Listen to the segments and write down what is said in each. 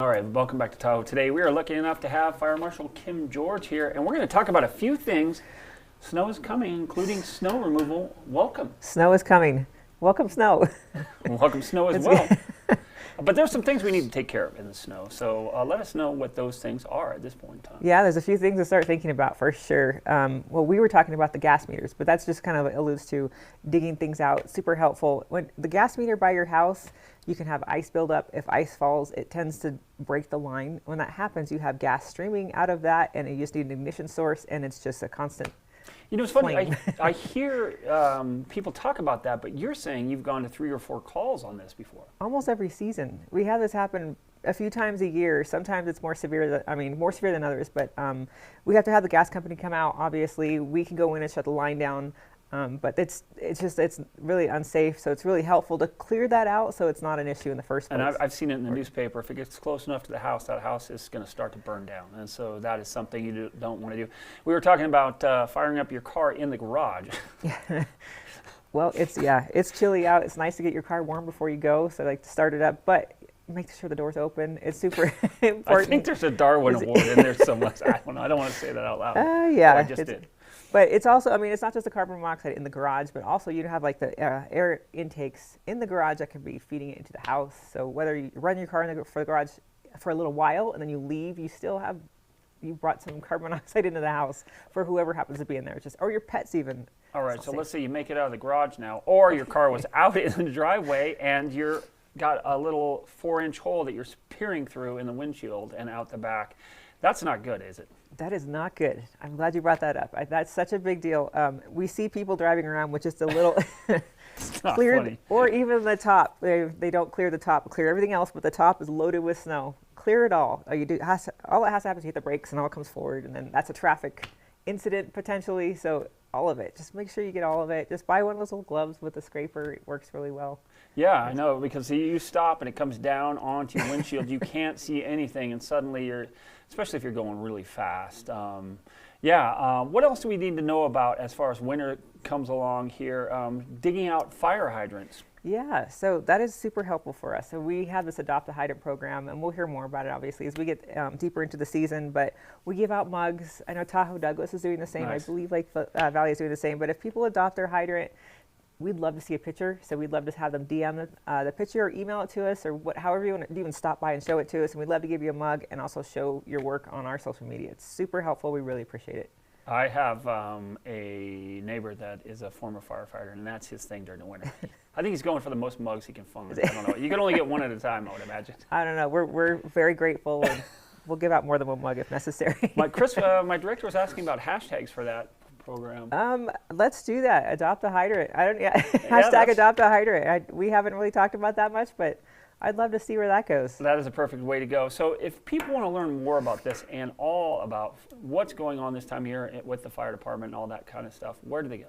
All right, welcome back to Tahoe. Today we are lucky enough to have Fire Marshal Kim George here, and we're going to talk about a few things. Snow is coming, including snow removal. Welcome. Snow is coming. Welcome, snow. Welcome, snow as well. But there's some things we need to take care of in the snow, so let us know what those things are at this point in time. Yeah, there's a few things to start thinking about for sure. Well, we were talking about the gas meters, but that's just kind of alludes to digging things out. Super helpful. When the gas meter by your house, you can have ice buildup. If ice falls, it tends to break the line. When that happens, you have gas streaming out of that, and you just need an ignition source, and it's just a constant. You know, it's funny, I hear people talk about that, but you're saying you've gone to 3 or 4 calls on this before. Almost every season. We have this happen a few times a year. Sometimes it's more severe, more severe than others, but we have to have the gas company come out, obviously. We can go in and shut the line down, but it's really unsafe, so it's really helpful to clear that out so it's not an issue in the first place. And I've seen it in the newspaper. If it gets close enough to the house, that house is going to start to burn down, and so that is something you don't want to do. We were talking about firing up your car in the garage. Yeah. Well, it's chilly out. It's nice to get your car warm before you go, so like to start it up, but make sure the door's open. It's super important. I think there's a Darwin Award in there somewhere. I don't know. I don't want to say that out loud. Yeah. I just did. But it's also, it's not just the carbon monoxide in the garage, but also you have like the air intakes in the garage that can be feeding it into the house. So whether you run your car for the garage for a little while and then you leave, you brought some carbon monoxide into the house for whoever happens to be in there, or your pets even. All right, so let's say you make it out of the garage now, or your car was out in the driveway and you're got a little 4-inch hole that you're peering through in the windshield and out the back. That's not good, is it? That is not good. I'm glad you brought that up. That's such a big deal. We see people driving around with just a little cleared, or even the top. They don't clear the top, clear everything else, but the top is loaded with snow. Clear it all. All that has to happen is hit the brakes and all comes forward, and then that's a traffic incident potentially. So all of it. Just make sure you get all of it. Just buy one of those little gloves with a scraper. It works really well. Yeah, I know, because you stop and it comes down onto your windshield. You can't see anything, and suddenly especially if you're going really fast. What else do we need to know about as far as winter comes along here? Digging out fire hydrants. Yeah, so that is super helpful for us. So we have this Adopt a Hydrant program, and we'll hear more about it, obviously, as we get deeper into the season. But we give out mugs. I know Tahoe Douglas is doing the same. Nice. I believe Lake Valley is doing the same. But if people adopt their hydrant, we'd love to see a picture. So we'd love to have them DM the picture or email it to us, or however you want to even stop by and show it to us. And we'd love to give you a mug and also show your work on our social media. It's super helpful. We really appreciate it. I have a neighbor that is a former firefighter, and that's his thing during the winter. I think he's going for the most mugs he can find. I don't know. You can only get one at a time, I would imagine. I don't know. We're very grateful, and we'll give out more than one mug if necessary. Chris, my director was asking about hashtags for that program. Let's do that. Adopt a hydrant. Hashtag adopt a hydrant. We haven't really talked about that much, but I'd love to see where that goes. That is a perfect way to go. So if people want to learn more about this and all about what's going on this time of year with the fire department and all that kind of stuff, where do they go?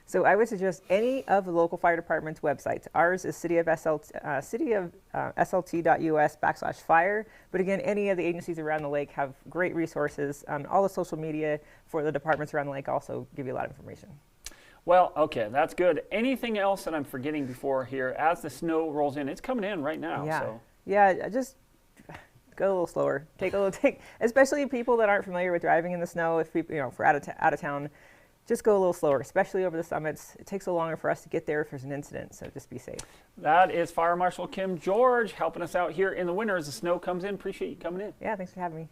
So I would suggest any of the local fire department's websites. Ours is cityofslt.us/fire. But again, any of the agencies around the lake have great resources. All the social media for the departments around the lake also give you a lot of information. Well, okay, that's good. Anything else that I'm forgetting before here as the snow rolls in? It's coming in right now. Yeah, so. Yeah, just go a little slower. Especially people that aren't familiar with driving in the snow. If people, if we're out of town, just go a little slower, especially over the summits. It takes a longer for us to get there if there's an incident, so just be safe. That is Fire Marshal Kim George helping us out here in the winter as the snow comes in. Appreciate you coming in. Yeah, thanks for having me.